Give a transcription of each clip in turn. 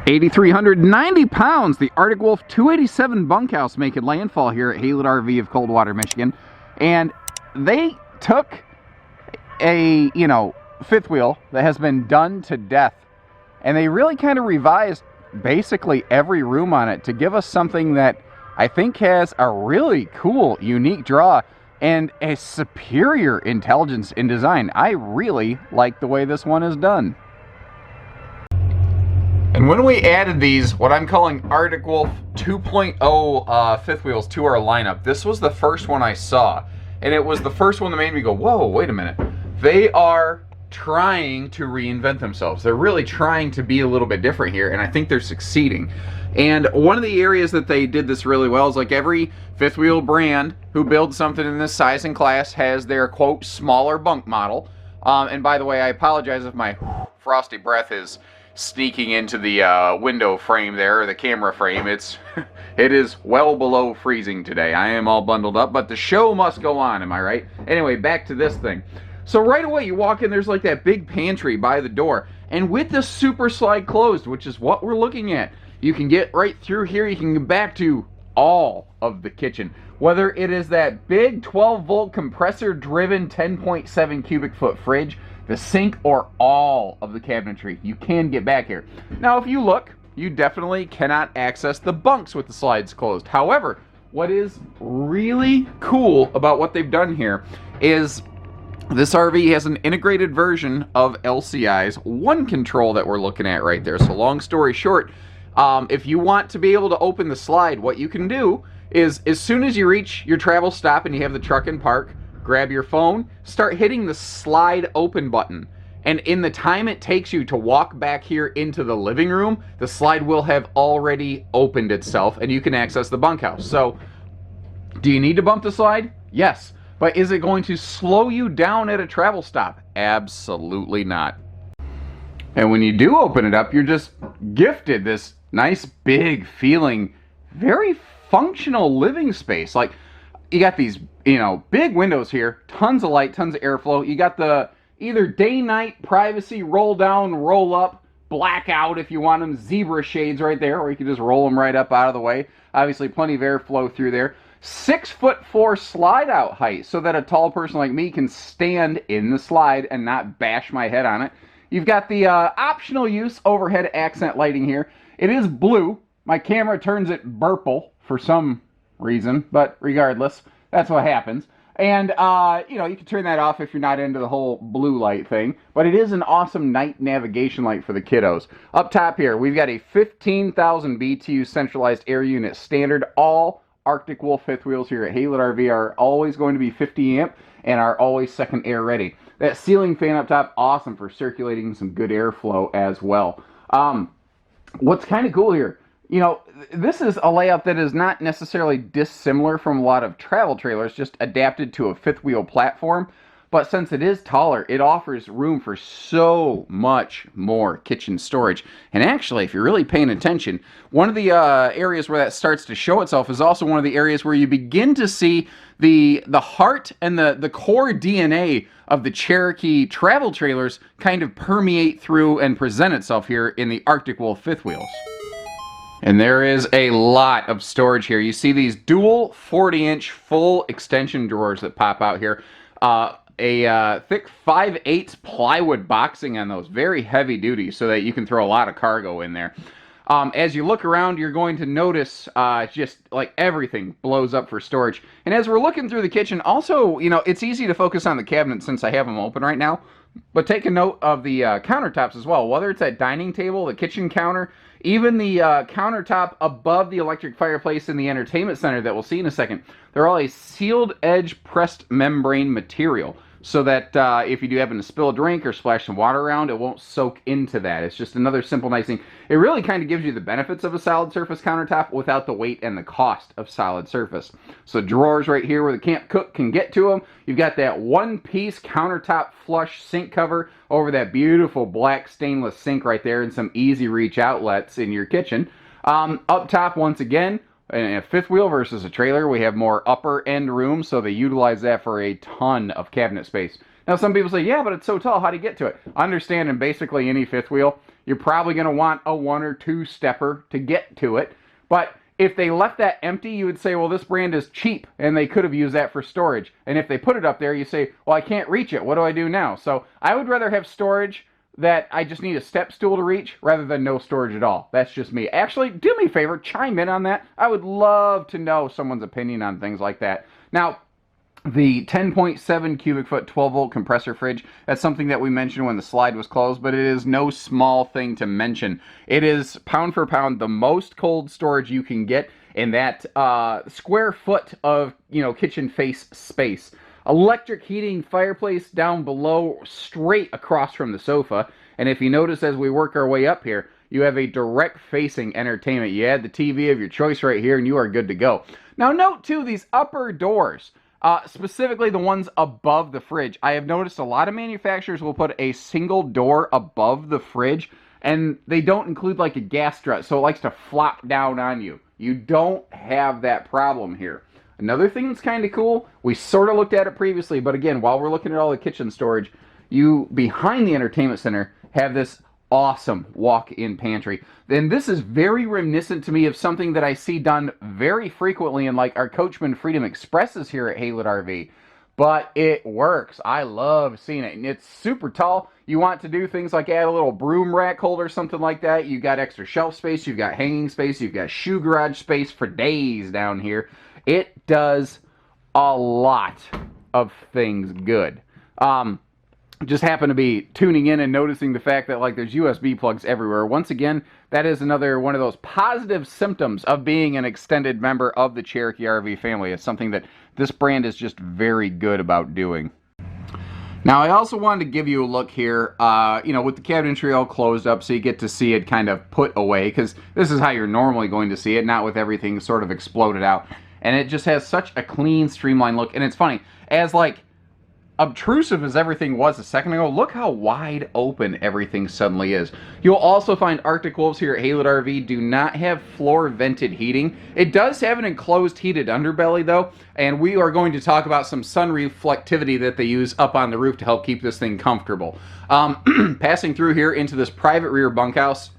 8,390 pounds, the Arctic Wolf 287 bunkhouse making landfall here at Haylett RV of Coldwater, Michigan. And they took a, fifth wheel that has been done to death, and they really kind of revised basically every room on it to give us something that I think has a really cool, unique draw and a superior intelligence in design. I really like the way this one is done. And when we added these, what I'm calling Arctic Wolf 2.0 fifth wheels to our lineup, this was the first one I saw. And it was the first one that made me go, whoa, wait a minute. They are trying to reinvent themselves. They're really trying to be a little bit different here, and I think they're succeeding. And one of the areas that they did this really well is, like, every fifth wheel brand who builds something in this size and class has their, quote, smaller bunk model. And by the way, I apologize if my frosty breath is sneaking into the window frame there, or the camera frame. It is well below freezing today. I am all bundled up, but the show must go on, am I right? Anyway, back to this thing. So right away you walk in, there's like that big pantry by the door, and with the super slide closed, which is what we're looking at, you can get right through here. You can get back to all of the kitchen, whether it is that big 12-volt compressor driven 10.7 cubic foot fridge, the sink, or all of the cabinetry. You can get back here. Now, if you look, you definitely cannot access the bunks with the slides closed. However, what is really cool about what they've done here is this RV has an integrated version of LCI's one control that we're looking at right there. So long story short, if you want to be able to open the slide, what you can do is, as soon as you reach your travel stop and you have the truck in park, grab your phone, start hitting the slide open button. And in the time it takes you to walk back here into the living room, the slide will have already opened itself and you can access the bunkhouse. So, do you need to bump the slide? Yes. But is it going to slow you down at a travel stop? Absolutely not. And when you do open it up, you're just gifted this nice, big feeling, very functional living space. Like, you got these, big windows here, tons of light, tons of airflow. You got the either day-night privacy, roll down, roll up, blackout if you want them, zebra shades right there, or you can just roll them right up out of the way. Obviously, plenty of airflow through there. 6'4" slide out height, so that a tall person like me can stand in the slide and not bash my head on it. You've got the optional use overhead accent lighting here. It is blue. My camera turns it purple for some reason, but regardless, that's what happens. And, you can turn that off if you're not into the whole blue light thing. But it is an awesome night navigation light for the kiddos. Up top here, we've got a 15,000 BTU centralized air unit standard. All Arctic Wolf fifth wheels here at Haylett RV are always going to be 50 amp and are always second air ready. That ceiling fan up top, awesome for circulating some good airflow as well. What's kind of cool here, this is a layout that is not necessarily dissimilar from a lot of travel trailers, just adapted to a fifth wheel platform. But since it is taller, it offers room for so much more kitchen storage. And actually, if you're really paying attention, one of the areas where that starts to show itself is also one of the areas where you begin to see the heart and the core DNA of the Cherokee travel trailers kind of permeate through and present itself here in the Arctic Wolf fifth wheels. And there is a lot of storage here. You see these dual 40-inch full extension drawers that pop out here. A thick 5/8 plywood boxing on those, very heavy duty, so that you can throw a lot of cargo in there. As you look around, you're going to notice just like everything blows up for storage. And as we're looking through the kitchen, also, it's easy to focus on the cabinets since I have them open right now. But take a note of the countertops as well, whether it's that dining table, the kitchen counter, even the countertop above the electric fireplace in the entertainment center that we'll see in a second. They're all a sealed edge pressed membrane material, so that if you do happen to spill a drink or splash some water around, it won't soak into that. It's just another simple, nice thing. It really kind of gives you the benefits of a solid surface countertop without the weight and the cost of solid surface. So drawers right here where the camp cook can get to them. You've got that one-piece countertop flush sink cover over that beautiful black stainless sink right there, and some easy reach outlets in your kitchen. Up top, once again, in a fifth wheel versus a trailer, we have more upper end room, so they utilize that for a ton of cabinet space. Now, some people say, yeah, but it's so tall, how do you get to it? Understand, in basically any fifth wheel, you're probably going to want a 1 or 2 stepper to get to it. But if they left that empty, you would say, well, this brand is cheap, and they could have used that for storage. And if they put it up there, you say, well, I can't reach it. What do I do now? So I would rather have storage that I just need a step stool to reach rather than no storage at all. That's just me. Actually, do me a favor, chime in on that. I would love to know someone's opinion on things like that. Now, the 10.7 cubic foot 12 volt compressor fridge, that's something that we mentioned when the slide was closed, but it is no small thing to mention. It is pound for pound the most cold storage you can get in that square foot of, kitchen face space. Electric heating fireplace down below, straight across from the sofa. And if you notice as we work our way up here, you have a direct facing entertainment. You add the TV of your choice right here and you are good to go. Now note too, these upper doors, specifically the ones above the fridge. I have noticed a lot of manufacturers will put a single door above the fridge and they don't include like a gas strut, so it likes to flop down on you. You don't have that problem here. Another thing that's kind of cool, we sort of looked at it previously, but again, while we're looking at all the kitchen storage, you, behind the entertainment center, have this awesome walk-in pantry. Then this is very reminiscent to me of something that I see done very frequently in like our Coachman Freedom Expresses here at Haylett RV. But it works. I love seeing it. And it's super tall. You want to do things like add a little broom rack holder, something like that. You've got extra shelf space. You've got hanging space. You've got shoe garage space for days down here. It does a lot of things good. Just happen to be tuning in and noticing the fact that like there's USB plugs everywhere. Once again, that is another one of those positive symptoms of being an extended member of the Cherokee RV family. It's something that this brand is just very good about doing. Now, I also wanted to give you a look here, with the cabinetry all closed up so you get to see it kind of put away, because this is how you're normally going to see it, not with everything sort of exploded out. And it just has such a clean, streamlined look. And it's funny, as like obtrusive as everything was a second ago, look how wide open everything suddenly is. You'll also find Arctic Wolves here at Haylett RV do not have floor vented heating. It does have an enclosed heated underbelly though, and we are going to talk about some sun reflectivity that they use up on the roof to help keep this thing comfortable. Passing through here into this private rear bunkhouse,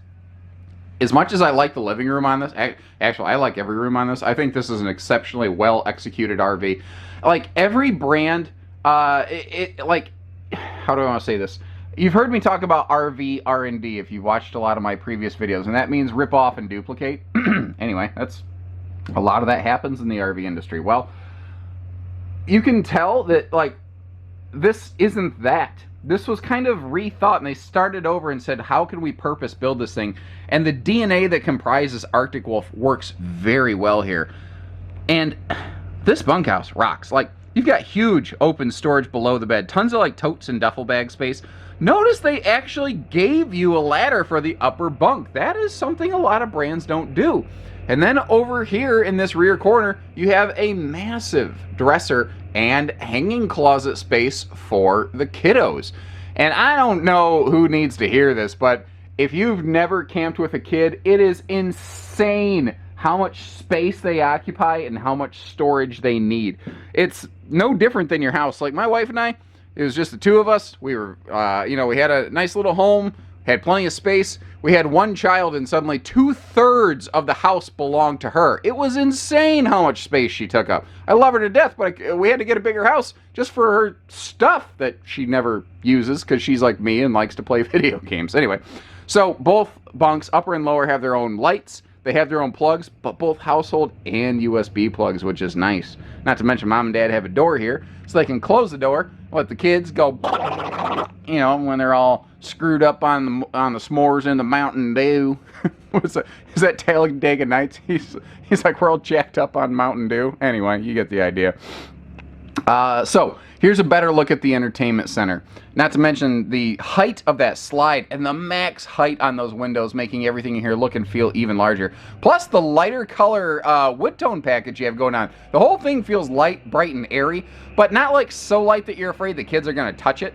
as much as I like the living room on this, actually I like every room on this, I think this is an exceptionally well executed RV. Like every brand, how do I want to say this? You've heard me talk about RV R&D if you've watched a lot of my previous videos, and that means rip off and duplicate. Anyway, that's a lot of that happens in the RV industry. Well, you can tell that like this isn't that. This was kind of rethought, and they started over and said, how can we purpose build this thing? And the DNA that comprises Arctic Wolf works very well here. And this bunkhouse rocks. Like, you've got huge open storage below the bed, tons of like totes and duffel bag space. Notice they actually gave you a ladder for the upper bunk. That is something a lot of brands don't do. And then over here in this rear corner, you have a massive dresser and hanging closet space for the kiddos. And I don't know who needs to hear this, but if you've never camped with a kid, it is insane how much space they occupy and how much storage they need. It's no different than your house. Like my wife and I, it was just the two of us. We were, we had a nice little home, had plenty of space. We had one child and suddenly 2/3 of the house belonged to her. It was insane how much space she took up. I love her to death, but we had to get a bigger house just for her stuff that she never uses because she's like me and likes to play video games. Anyway, so both bunks, upper and lower, have their own lights. They have their own plugs, but both household and USB plugs, which is nice. Not to mention mom and dad have a door here, so they can close the door, let the kids go, when they're all screwed up on the s'mores and the Mountain Dew. Is that Talladega Nights? He's like, we're all jacked up on Mountain Dew. Anyway, you get the idea. So here's a better look at the entertainment center. Not to mention the height of that slide and the max height on those windows, making everything in here look and feel even larger. Plus the lighter color wood tone package you have going on. The whole thing feels light, bright, and airy, but not like so light that you're afraid the kids are going to touch it,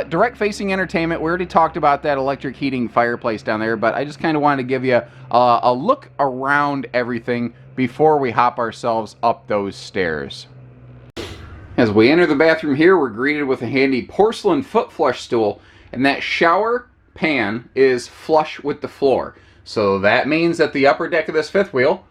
Direct facing entertainment, we already talked about that electric heating fireplace down there, but I just kind of wanted to give you a look around everything before we hop ourselves up those stairs. As we enter the bathroom here, we're greeted with a handy porcelain foot flush stool, and that shower pan is flush with the floor. So that means that the upper deck of this fifth wheel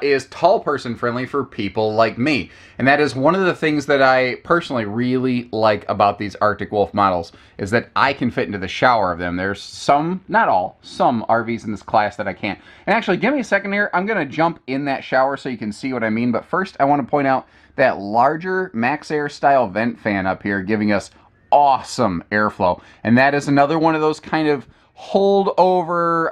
is tall person friendly for people like me. And that is one of the things that I personally really like about these Arctic Wolf models, is that I can fit into the shower of them. There's some, not all, some RVs in this class that I can't. And actually, give me a second here. I'm going to jump in that shower so you can see what I mean. But first, I want to point out that larger Max Air style vent fan up here, giving us awesome airflow. And that is another one of those kind of holdover,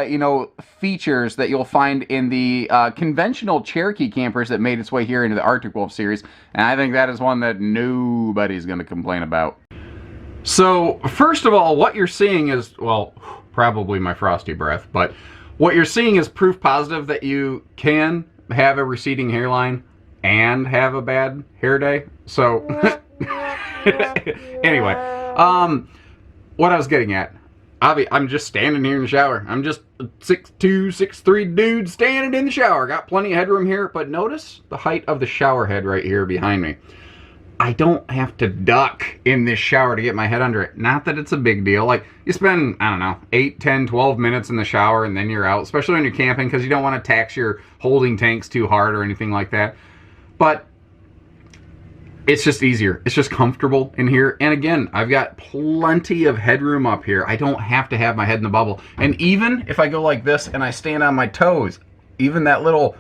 you know, features that you'll find in the conventional Cherokee campers that made its way here into the Arctic Wolf series. And I think that is one that nobody's going to complain about. So, first of all, what you're seeing is, well, probably my frosty breath, but what you're seeing is proof positive that you can have a receding hairline and have a bad hair day. So, anyway, what I was getting at, I'm just standing here in the shower. I'm just a 6'2", 6'3" dude standing in the shower. Got plenty of headroom here, but notice the height of the shower head right here behind me. I don't have to duck in this shower to get my head under it. Not that it's a big deal. Like, you spend, I don't know, 8, 10, 12 minutes in the shower and then you're out, especially when you're camping, because you don't want to tax your holding tanks too hard or anything like that. But it's just easier. It's just comfortable in here. And again, I've got plenty of headroom up here. I don't have to have my head in the bubble. And even if I go like this and I stand on my toes, even that little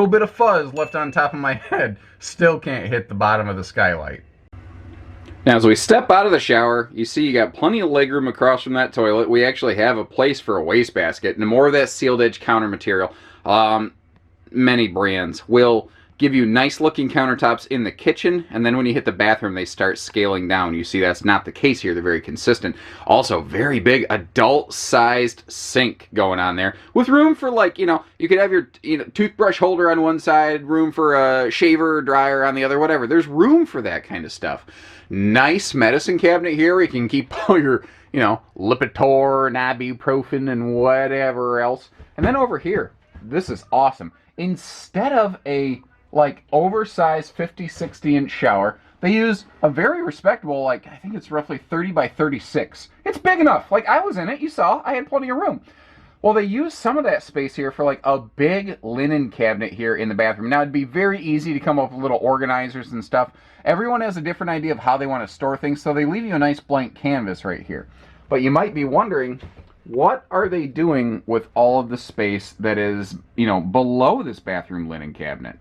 bit of fuzz left on top of my head still can't hit the bottom of the skylight. Now, as we step out of the shower, you see you got plenty of legroom across from that toilet. We actually have a place for a wastebasket and more of that sealed edge counter material. Many brands will give you nice looking countertops in the kitchen, and then when you hit the bathroom they start scaling down. You see that's not the case here. They're very consistent. Also, very big adult sized sink going on there with room for, like, you know, you could have your toothbrush holder on one side, room for a shaver or dryer on the other, whatever. There's room for that kind of stuff. Nice medicine cabinet here where you can keep all your, you know, Lipitor and ibuprofen and whatever else. And then over here, this is awesome. Instead of a like oversized 50-60 inch shower, they use a very respectable, like, I think it's roughly 30 by 36. It's big enough. Like, I was in it, you saw, I had plenty of room. Well, they use some of that space here for like a big linen cabinet here in the bathroom. Now, it'd be very easy to come up with little organizers and stuff. Everyone has a different idea of how they want to store things, so they leave you a nice blank canvas right here. But you might be wondering, what are they doing with all of the space that is, you know, below this bathroom linen cabinet?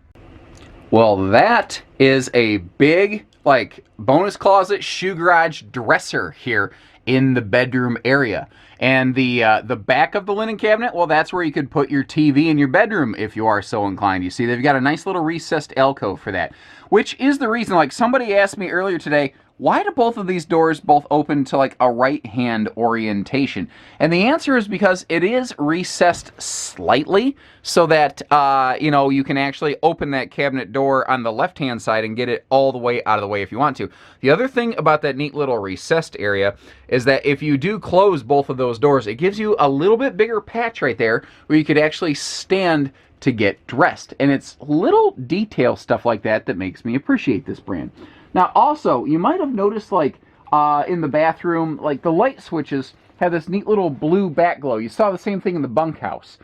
Well, that is a big, like, bonus closet, shoe garage, dresser here in the bedroom area. And the back of the linen cabinet, well, that's where you could put your TV in your bedroom if you are so inclined. You see, they've got a nice little recessed alcove for that, which is the reason, like, somebody asked me earlier today, why do both of these doors both open to like a right-hand orientation? And the answer is because it is recessed slightly so that, you know, you can actually open that cabinet door on the left-hand side and get it all the way out of the way if you want to. The other thing about that neat little recessed area is that if you do close both of those doors, it gives you a little bit bigger patch right there where you could actually stand to get dressed. And it's little detail stuff like that that makes me appreciate this brand. Now, also, you might have noticed, like, in the bathroom, like, the light switches have this neat little blue back glow. You saw the same thing in the bunkhouse.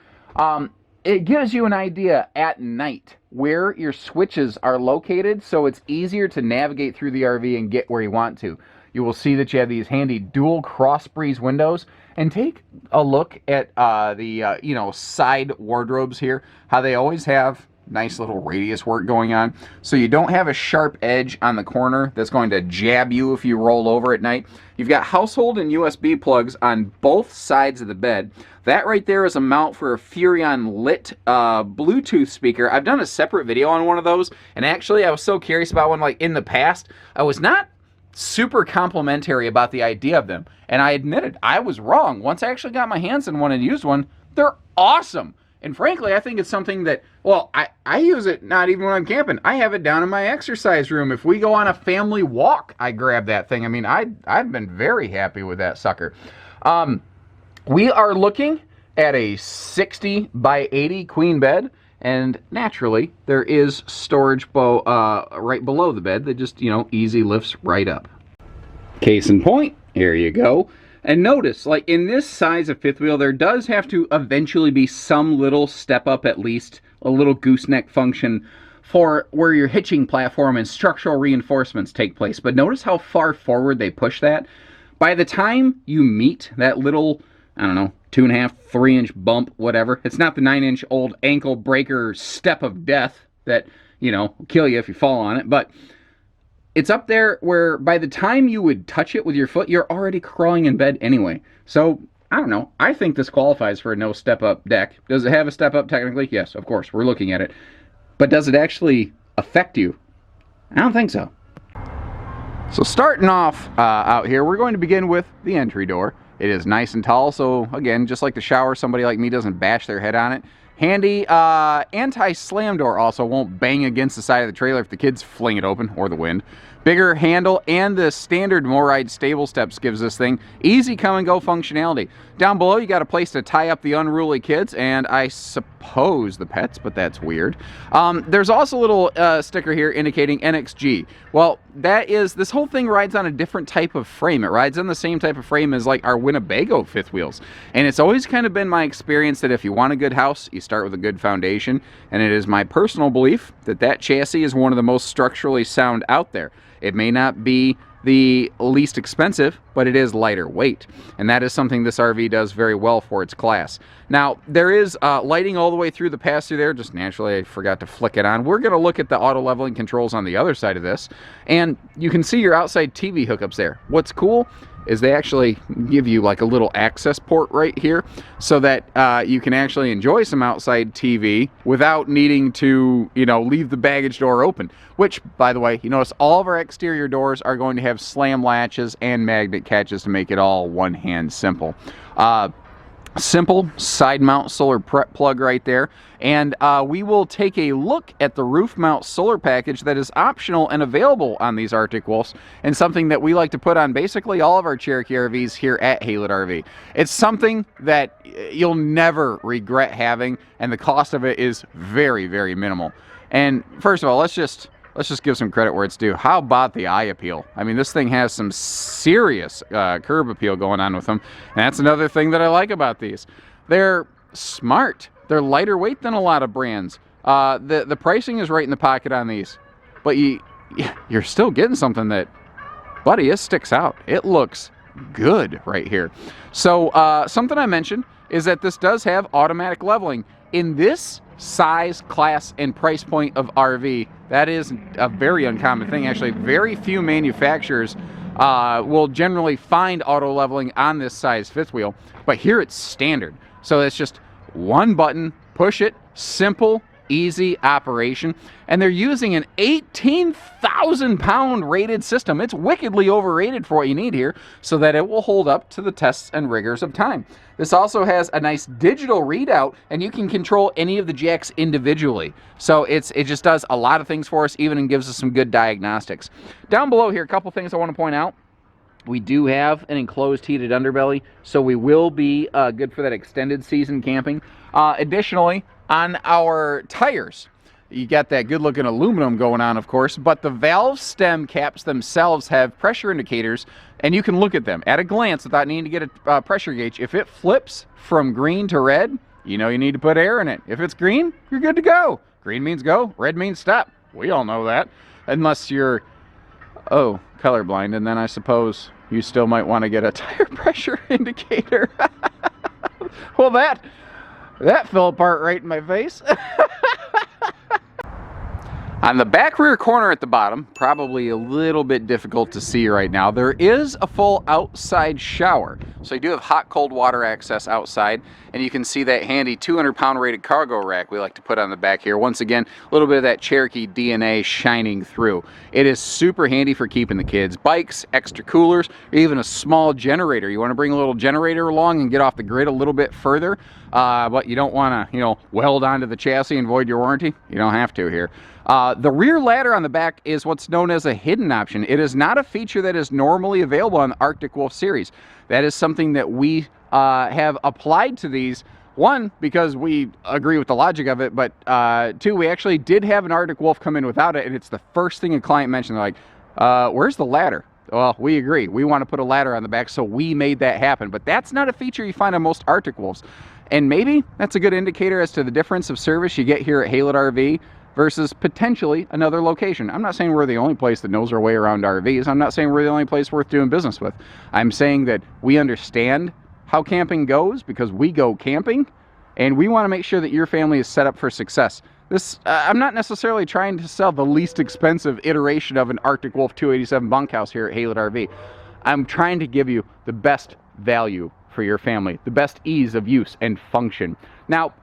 It gives you an idea at night where your switches are located, so it's easier to navigate through the RV and get where you want to. You will see that you have these handy dual cross breeze windows. And take a look at the, you know, side wardrobes here, how they always have nice little radius work going on, so you don't have a sharp edge on the corner that's going to jab you if you roll over at night. You've got household and USB plugs on both sides of the bed. That right there is a mount for a Furrion lit Bluetooth speaker. I've done a separate video on one of those, and actually I was so curious about one. Like, in the past, I was not super complimentary about the idea of them, and I admitted I was wrong. Once I actually got my hands on one and used one, they're awesome. And frankly, I think it's something that, well, I use it not even when I'm camping. I have it down in my exercise room. If we go on a family walk, I grab that thing. I mean, I've been very happy with that sucker. We are looking at a 60 by 80 queen bed, and naturally, there is storage right below the bed that just, you know, easy lifts right up. Case in point, here you go. And notice, like in this size of fifth wheel, there does have to eventually be some little step up, at least a little gooseneck function for where your hitching platform and structural reinforcements take place. But notice how far forward they push that. By the time you meet that little, I don't know, 2.5, 3-inch bump, whatever, it's not the 9-inch old ankle breaker step of death that, you know, will kill you if you fall on it, but it's up there where by the time you would touch it with your foot, you're already crawling in bed anyway. So, I don't know. I think this qualifies for a no step-up deck. Does it have a step-up technically? Yes, of course. We're looking at it. But does it actually affect you? I don't think so. So starting off out here, we're going to begin with the entry door. It is nice and tall, so again, just like the shower, somebody like me doesn't bash their head on it. Handy anti-slam door also won't bang against the side of the trailer if the kids fling it open, or the wind. Bigger handle, and the standard MORryde stable steps gives this thing easy come and go functionality. Down below, you got a place to tie up the unruly kids, and I suppose the pets, but that's weird. There's also a little sticker here indicating NXG. Well, that is, this whole thing rides on a different type of frame. It rides on the same type of frame as like our Winnebago fifth wheels. And it's always kind of been my experience that if you want a good house, you start with a good foundation. And it is my personal belief that that chassis is one of the most structurally sound out there. It may not be the least expensive, but it is lighter weight. And that is something this RV does very well for its class. Now, there is lighting all the way through the pass-through there. Just naturally, I forgot to flick it on. We're going to look at the auto leveling controls on the other side of this. And you can see your outside TV hookups there. What's cool is they actually give you like a little access port right here so that you can actually enjoy some outside TV without needing to, you know, leave the baggage door open. Which, by the way, you notice all of our exterior doors are going to have slam latches and magnet catches to make it all one-hand simple. Simple side mount solar plug right there, and we will take a look at the roof mount solar package that is optional and available on these Arctic Wolves, and something that we like to put on basically all of our Cherokee RVs here at Haylett RV. It's something that you'll never regret having, and the cost of it is very, very minimal. And first of all, let's just give some credit where it's due. How about the eye appeal? I mean, this thing has some serious curb appeal going on with them. And that's another thing that I like about these. They're smart. They're lighter weight than a lot of brands. The pricing is right in the pocket on these. But you're still getting something that, buddy, it sticks out. It looks good right here. So something I mentioned is that this does have automatic leveling. In this size, class, and price point of RV, that is a very uncommon thing. Actually, very few manufacturers will generally find auto leveling on this size fifth wheel, but here it's standard. So it's just one button, push it, simple, easy operation, and they're using an 18,000 pound rated system. It's wickedly overrated for what you need here, so that it will hold up to the tests and rigors of time. This also has a nice digital readout, and you can control any of the jacks individually. So it just does a lot of things for us, even, and gives us some good diagnostics. Down below here, a couple things I want to point out. We do have an enclosed heated underbelly, so we will be good for that extended season camping. Additionally, on our tires, you got that good looking aluminum going on, of course, but the valve stem caps themselves have pressure indicators, and you can look at them at a glance without needing to get a pressure gauge. If it flips from green to red, you know you need to put air in it. If it's green, you're good to go. Green means go, red means stop. We all know that. Unless you're, colorblind, and then I suppose you still might want to get a tire pressure indicator. Well, that fell apart right in my face. On the back rear corner at the bottom, probably a little bit difficult to see right now, there is a full outside shower. So you do have hot, cold water access outside, and you can see that handy 200-pound rated cargo rack we like to put on the back here. Once again, a little bit of that Cherokee DNA shining through. It is super handy for keeping the kids' bikes, extra coolers, or even a small generator. You want to bring a little generator along and get off the grid a little bit further, but you don't want to, weld onto the chassis and void your warranty. You don't have to here. The rear ladder on the back is what's known as a hidden option. It is not a feature that is normally available on the Arctic Wolf series. That is something that we have applied to these. One, because we agree with the logic of it, but two, we actually did have an Arctic Wolf come in without it, and it's the first thing a client mentioned. They're like, where's the ladder? Well, we agree. We want to put a ladder on the back, so we made that happen. But that's not a feature you find on most Arctic Wolves. And maybe that's a good indicator as to the difference of service you get here at Haylett RV versus potentially another location. I'm not saying we're the only place that knows our way around RVs. I'm not saying we're the only place worth doing business with. I'm saying that we understand how camping goes because we go camping, and we want to make sure that your family is set up for success. I'm not necessarily trying to sell the least expensive iteration of an Arctic Wolf 287 bunkhouse here at Haylett RV. I'm trying to give you the best value for your family, the best ease of use and function. Now,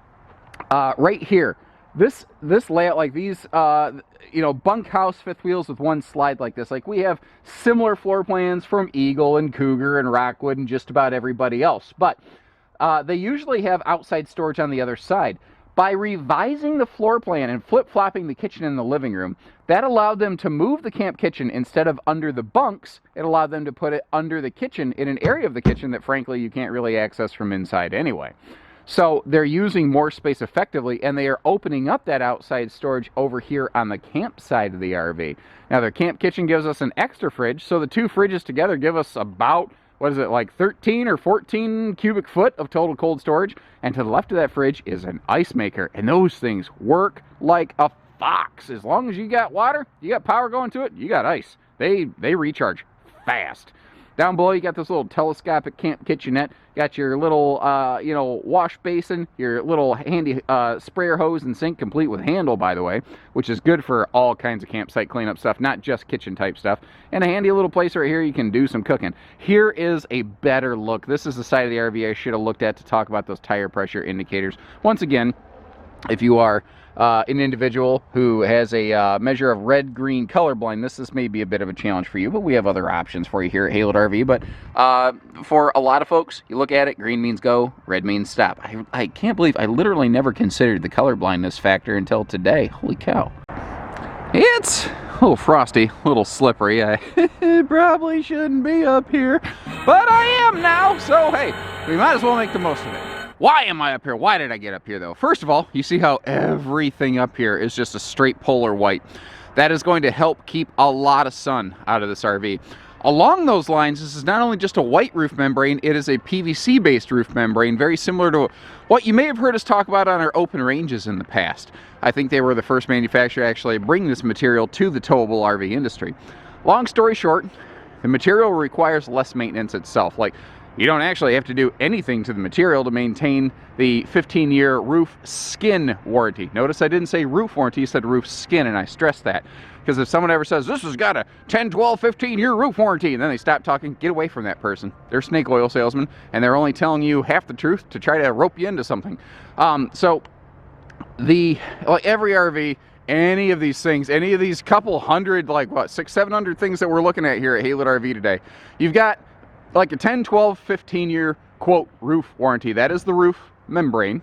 right here, this layout, like these, bunkhouse fifth wheels with one slide like this, like we have similar floor plans from Eagle and Cougar and Rockwood and just about everybody else, but they usually have outside storage on the other side. By revising the floor plan and flip-flopping the kitchen in the living room, that allowed them to move the camp kitchen instead of under the bunks. It allowed them to put it under the kitchen in an area of the kitchen that, frankly, you can't really access from inside anyway. So they're using more space effectively, and they are opening up that outside storage over here on the camp side of the RV. Now, their camp kitchen gives us an extra fridge, so the two fridges together give us about, what is it, like 13 or 14 cubic foot of total cold storage. And to the left of that fridge is an ice maker. And those things work like a fox. As long as you got water, you got power going to it, you got ice. They recharge fast. Down below, you got this little telescopic camp kitchenette. Got your little, wash basin, your little handy sprayer hose and sink, complete with handle, by the way, which is good for all kinds of campsite cleanup stuff, not just kitchen type stuff. And a handy little place right here you can do some cooking. Here is a better look. This is the side of the RV I should have looked at to talk about those tire pressure indicators. Once again, if you are an individual who has a measure of red-green color blindness, this may be a bit of a challenge for you, but we have other options for you here at Haylett RV. But for a lot of folks, you look at it, green means go, red means stop. I can't believe I literally never considered the color blindness factor until today. Holy cow. It's a little frosty, a little slippery. I probably shouldn't be up here, but I am now, so hey, we might as well make the most of it. Why am I up here? Why did I get up here, though? First of all, you see how everything up here is just a straight polar white. That is going to help keep a lot of sun out of this RV. Along those lines, this is not only just a white roof membrane, it is a PVC-based roof membrane, very similar to what you may have heard us talk about on our open ranges in the past. I think they were the first manufacturer to actually bring this material to the towable RV industry. Long story short, the material requires less maintenance itself. Like, you don't actually have to do anything to the material to maintain the 15-year roof skin warranty. Notice I didn't say roof warranty, I said roof skin, and I stress that. Because if someone ever says, this has got a 10, 12, 15-year roof warranty, and then they stop talking, get away from that person. They're snake oil salesmen, and they're only telling you half the truth to try to rope you into something. Like every RV, any of these things, any of these couple hundred, like what, 600, 700 things that we're looking at here at Haylett RV today, you've got like a 10, 12, 15-year, quote, roof warranty. That is the roof membrane.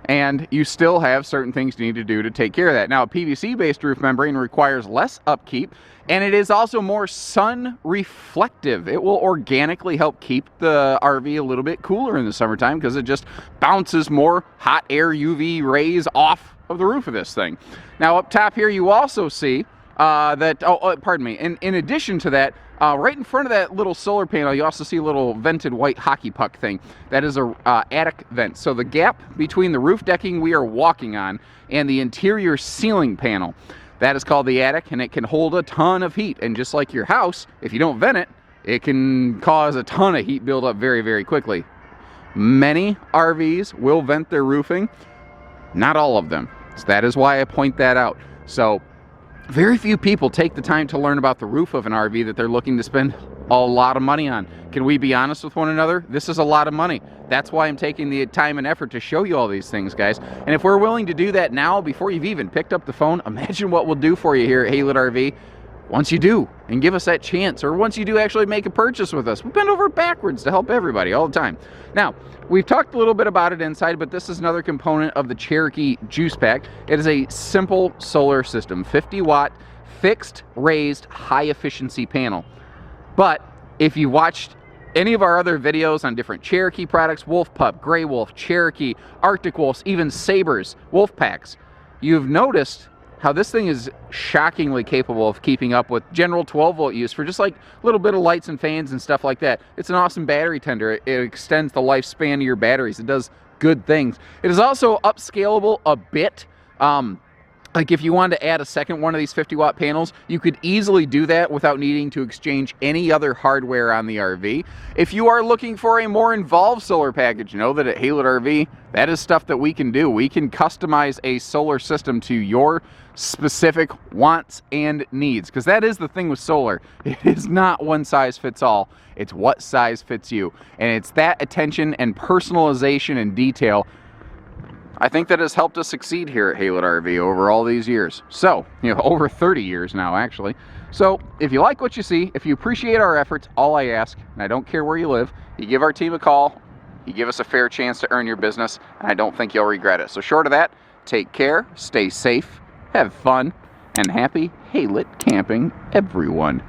And you still have certain things you need to do to take care of that. Now, a PVC-based roof membrane requires less upkeep, and it is also more sun reflective. It will organically help keep the RV a little bit cooler in the summertime because it just bounces more hot air UV rays off of the roof of this thing. Now, up top here, you also see in addition to that, right in front of that little solar panel, you also see a little vented white hockey puck thing. That is a attic vent. So the gap between the roof decking we are walking on and the interior ceiling panel, that is called the attic, and it can hold a ton of heat. And just like your house, if you don't vent it, it can cause a ton of heat buildup very, very quickly. Many RVs will vent their roofing, not all of them. So that is why I point that out. So very few people take the time to learn about the roof of an RV that they're looking to spend a lot of money on. Can we be honest with one another? This is a lot of money. That's why I'm taking the time and effort to show you all these things, guys. And if we're willing to do that now, before you've even picked up the phone, imagine what we'll do for you here at Haylett RV once you do, and give us that chance, or once you do actually make a purchase with us. We bend over backwards to help everybody all the time. Now, we've talked a little bit about it inside, but this is another component of the Cherokee Juice Pack. It is a simple solar system, 50-watt, fixed, raised, high-efficiency panel. But if you watched any of our other videos on different Cherokee products, Wolf Pup, Gray Wolf, Cherokee, Arctic Wolves, even Sabres, Wolf Packs, you've noticed how this thing is shockingly capable of keeping up with general 12-volt use for just like a little bit of lights and fans and stuff like that. It's an awesome battery tender. It extends the lifespan of your batteries. It does good things. It is also upscalable a bit. Like if you wanted to add a second one of these 50-watt panels, you could easily do that without needing to exchange any other hardware on the RV. If you are looking for a more involved solar package, know that at Haylett RV, that is stuff that we can do. We can customize a solar system to your specific wants and needs, because that is the thing with solar. It is not one size fits all. It's what size fits you. And it's that attention and personalization and detail, I think, that has helped us succeed here at Haylett RV over all these years. So, over 30 years now, actually. So, if you like what you see, if you appreciate our efforts, all I ask, and I don't care where you live, you give our team a call, you give us a fair chance to earn your business, and I don't think you'll regret it. So short of that, take care, stay safe, have fun, and happy Haylett camping, everyone.